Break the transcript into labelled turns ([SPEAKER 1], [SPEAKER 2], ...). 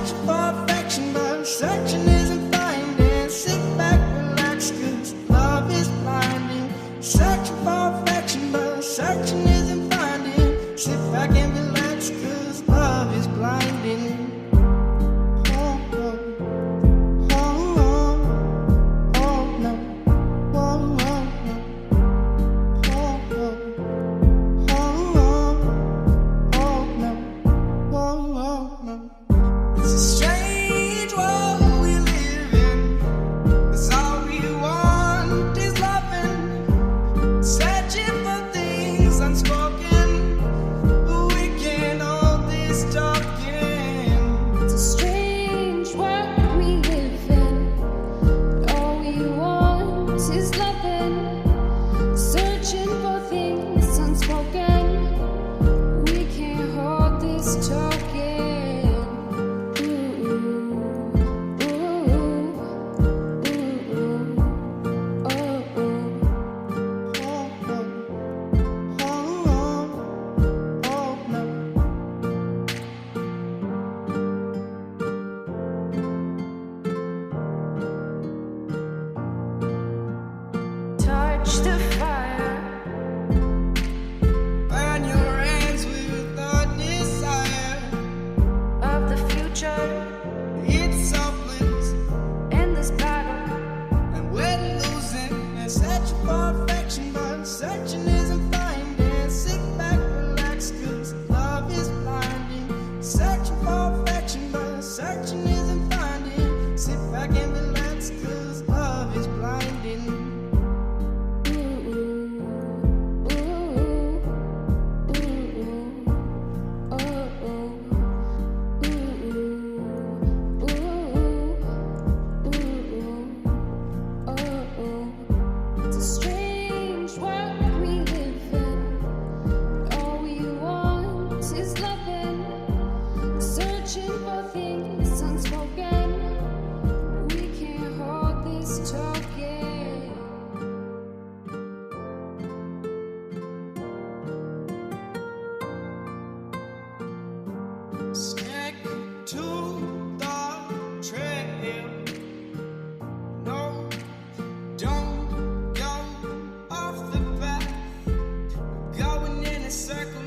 [SPEAKER 1] Searching for affection, but searching isn't finding. Sit back, relax, 'cause love is blinding. Searching for affection, but searching isn't finding. Sit back and relax, 'cause love is blinding.
[SPEAKER 2] The fire,
[SPEAKER 1] burn your hands with the desire
[SPEAKER 2] of the future
[SPEAKER 1] it's so bliss,
[SPEAKER 2] in this battle.
[SPEAKER 1] and we're losing and searching for affection, but searching isn't finding. Sit back, relax, 'cause love is blinding. Searching for affection, but searching isn't finding. Sit back and relax, 'cause love is blinding.
[SPEAKER 2] Searching for things unspoken. We can't hold this talking.
[SPEAKER 1] Stick to the trail. No, don't go off the path. Going in a circle.